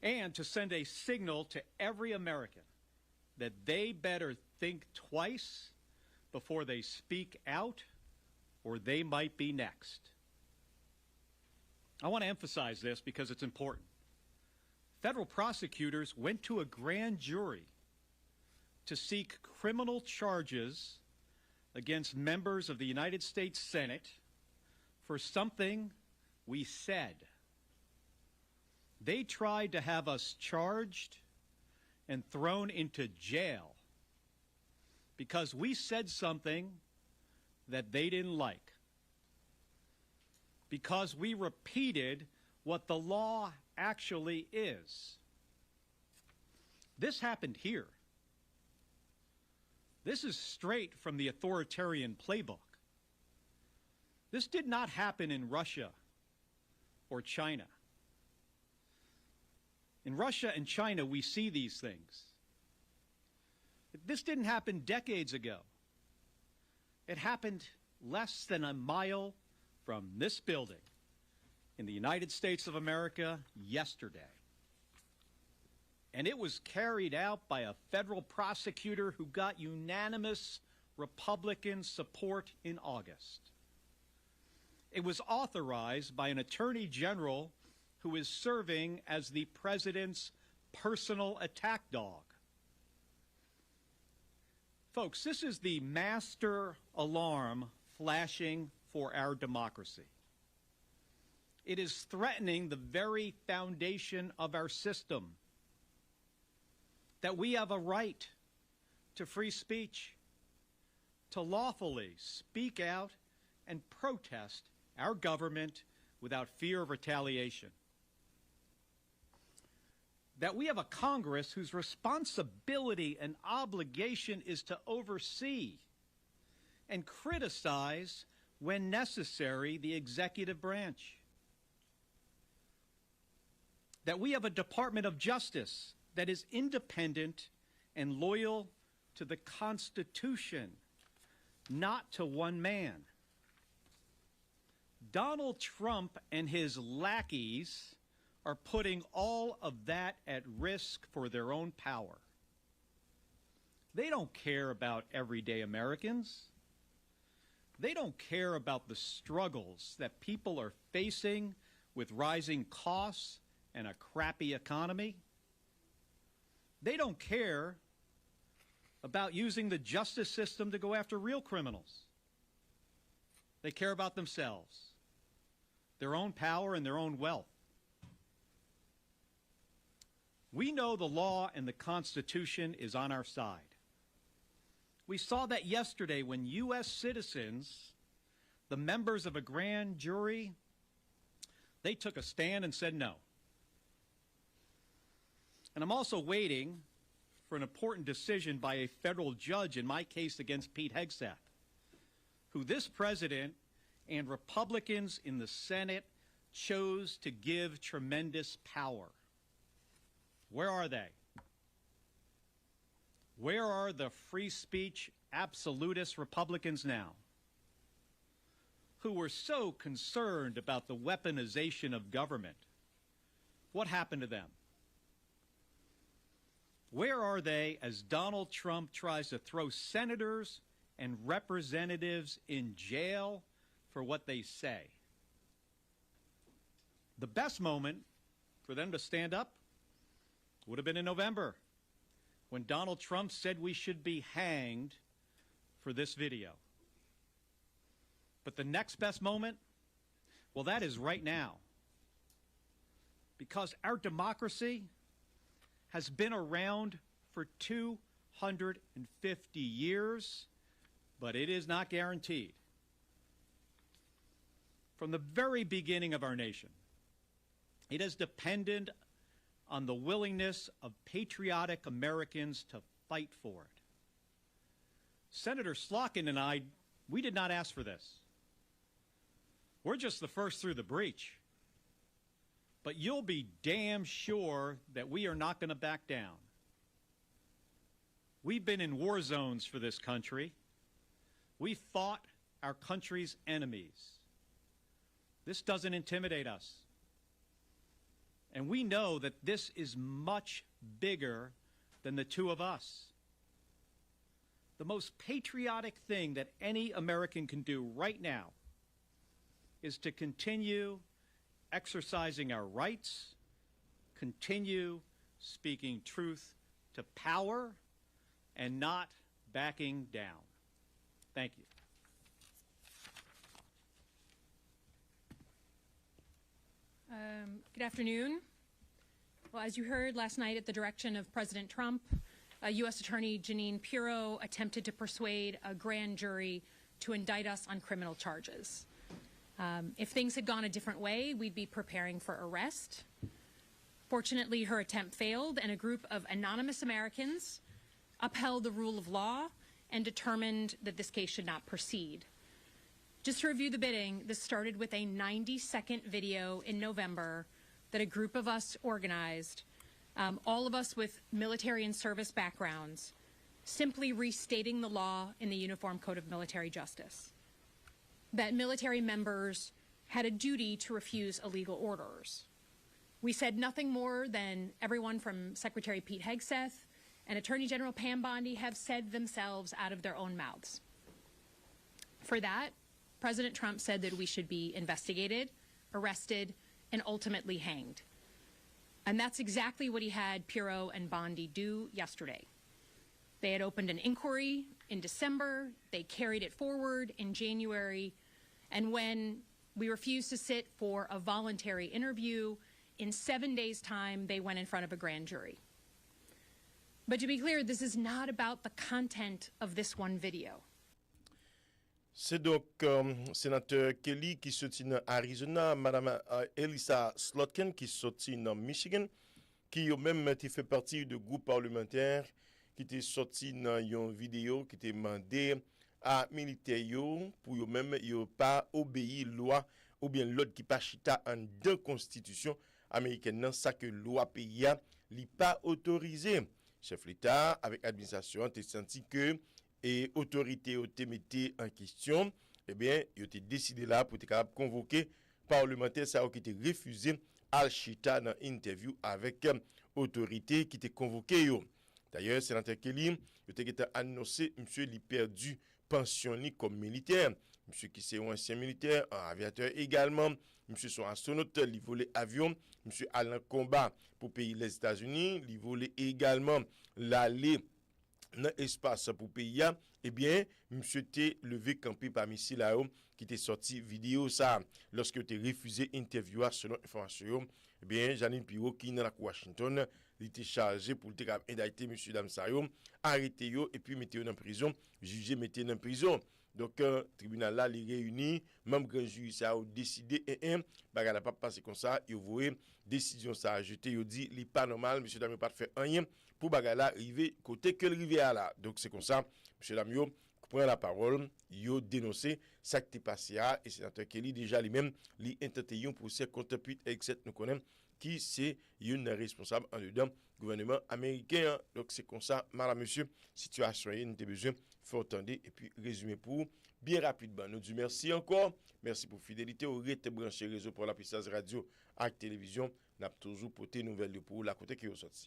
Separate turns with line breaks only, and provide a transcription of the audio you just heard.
and to send a signal to every American that they better think twice before they speak out, or they might be next. I want to emphasize this because it's important. Federal prosecutors went to a grand jury to seek criminal charges against members of the United States Senate for something we said. They tried to have us charged and thrown into jail because we said something that they didn't like, because we repeated what the law actually is. This happened here. This is straight from the authoritarian playbook. This did not happen in Russia or China. In Russia and China, we see these things. This didn't happen decades ago. It happened less than a mile from this building in the United States of America yesterday. And it was carried out by a federal prosecutor who got unanimous Republican support in August. It was authorized by an attorney general who is serving as the president's personal attack dog. Folks, this is the master alarm flashing for our democracy. It is threatening the very foundation of our system, that we have a right to free speech, to lawfully speak out and protest our government without fear of retaliation. That we have a Congress whose responsibility and obligation is to oversee and criticize, when necessary, the executive branch. That we have a Department of Justice that is independent and loyal to the Constitution, not to one man. Donald Trump and his lackeys are putting all of that at risk for their own power. They don't care about everyday Americans. They don't care about the struggles that people are facing with rising costs and a crappy economy. They don't care about using the justice system to go after real criminals. They care about themselves, their own power and their own wealth. We know the law and the Constitution is on our side. We saw that yesterday when U.S. citizens, the members of a grand jury, they took a stand and said no. And I'm also waiting for an important decision by a federal judge in my case against Pete Hegseth, who this president and Republicans in the Senate chose to give tremendous power. Where are they? Where are the free speech absolutist Republicans now, who were so concerned about the weaponization of government? What happened to them? Where are they as Donald Trump tries to throw senators and representatives in jail for what they say? The best moment for them to stand up would have been in November, when Donald Trump said we should be hanged for this video. But the next best moment, well, that is right now. Because our democracy has been around for 250 years, but it is not guaranteed. From the very beginning of our nation, it has depended on the willingness of patriotic Americans to fight for it. Senator Slotkin and I, we did not ask for this. We're just the first through the breach. But you'll be damn sure that we are not going to back down. We've been in war zones for this country. We fought our country's enemies. This doesn't intimidate us. And we know that this is much bigger than the two of us. The most patriotic thing that any American can do right now is to continue exercising our rights, continue speaking truth to power, and not backing down. Thank you.
Good afternoon. Well, as you heard last night at the direction of President Trump, U.S. Attorney Jeanine Pirro attempted to persuade a grand jury to indict us on criminal charges. If things had gone a different way, we'd be preparing for arrest. Fortunately, her attempt failed, and a group of anonymous Americans upheld the rule of law and determined that this case should not proceed. Just to review the bidding, this started with a 90-second video in November that a group of us organized, all of us with military and service backgrounds, simply restating the law in the Uniform Code of Military Justice, that military members had a duty to refuse illegal orders. We said nothing more than everyone from Secretary Pete Hegseth and Attorney General Pam Bondi have said themselves out of their own mouths. For that, President Trump said that we should be investigated, arrested, and ultimately hanged. And that's exactly what he had Pirro and Bondi do yesterday. They had opened an inquiry in December, they carried it forward in January, and when we refused to sit for a voluntary interview, in 7 days' time, they went in front of a grand jury. But to be clear, this is not about the content of this one video.
C'est donc sénateur Kelly qui sorti dans Arizona, madame Elisa Slotkin qui sorti dans Michigan, qui yo même fait partie du groupe parlementaire qui était sorti dans une vidéo qui était demandé à militaires yo pour yo même yo pas obéir loi ou bien l'autre qui pas chita en deux constitution américaine nan ça que loi pays a li pas autorisé. Chef l'État avec administration t'es senti que et autorité ont été mis en question, eh bien, ils ont été décidé là pour être capable de convoquer parlementaires ça qui été refusé al chita dans interview avec autorité qui était convoqué yo. D'ailleurs, sénateur Kelly, il était annoncé monsieur li perdu pensionné comme militaire, monsieur qui c'est un ancien militaire, un aviateur également, monsieur son astronaute, il volait avion, monsieur allant combat pour pays les États-Unis, il volait également l'aller dans l'espace pour pays, eh bien, monsieur t'est levé campé parmi ici là-haut qui t'est sorti vidéo ça lorsque t'es refusé interview selon information, eh bien, Janine Pirro qui dans la Washington, il était chargé pour te indicter monsieur dame ça yo, arrêter yo et puis mettre yo en prison, juger mettre en prison. Donc tribunal là les réunis, même grand juge ça a décidé bagarre pas passer comme ça, yo voyez décision ça a jeté, yo dit li pas normal, monsieur dame pas fait rien pour bagarre là arriver côté que rivière là. Donc c'est comme ça, monsieur dame yo prend la parole, yo dénoncé ça qui t'est passé et sénateur Kelly déjà lui-même li intenté un procès contre Pete Hegseth nous connaît qui c'est une responsable en dedans gouvernement américain. Donc c'est comme ça, madame monsieur, situation est, nous avons besoin faut attendre et puis résumer pour bien rapidement. Nous disons merci encore, merci pour fidélité, au rete branché réseau pour la puissance radio et télévision, n'a toujours porté nouvelles pour la côté qui est sorti.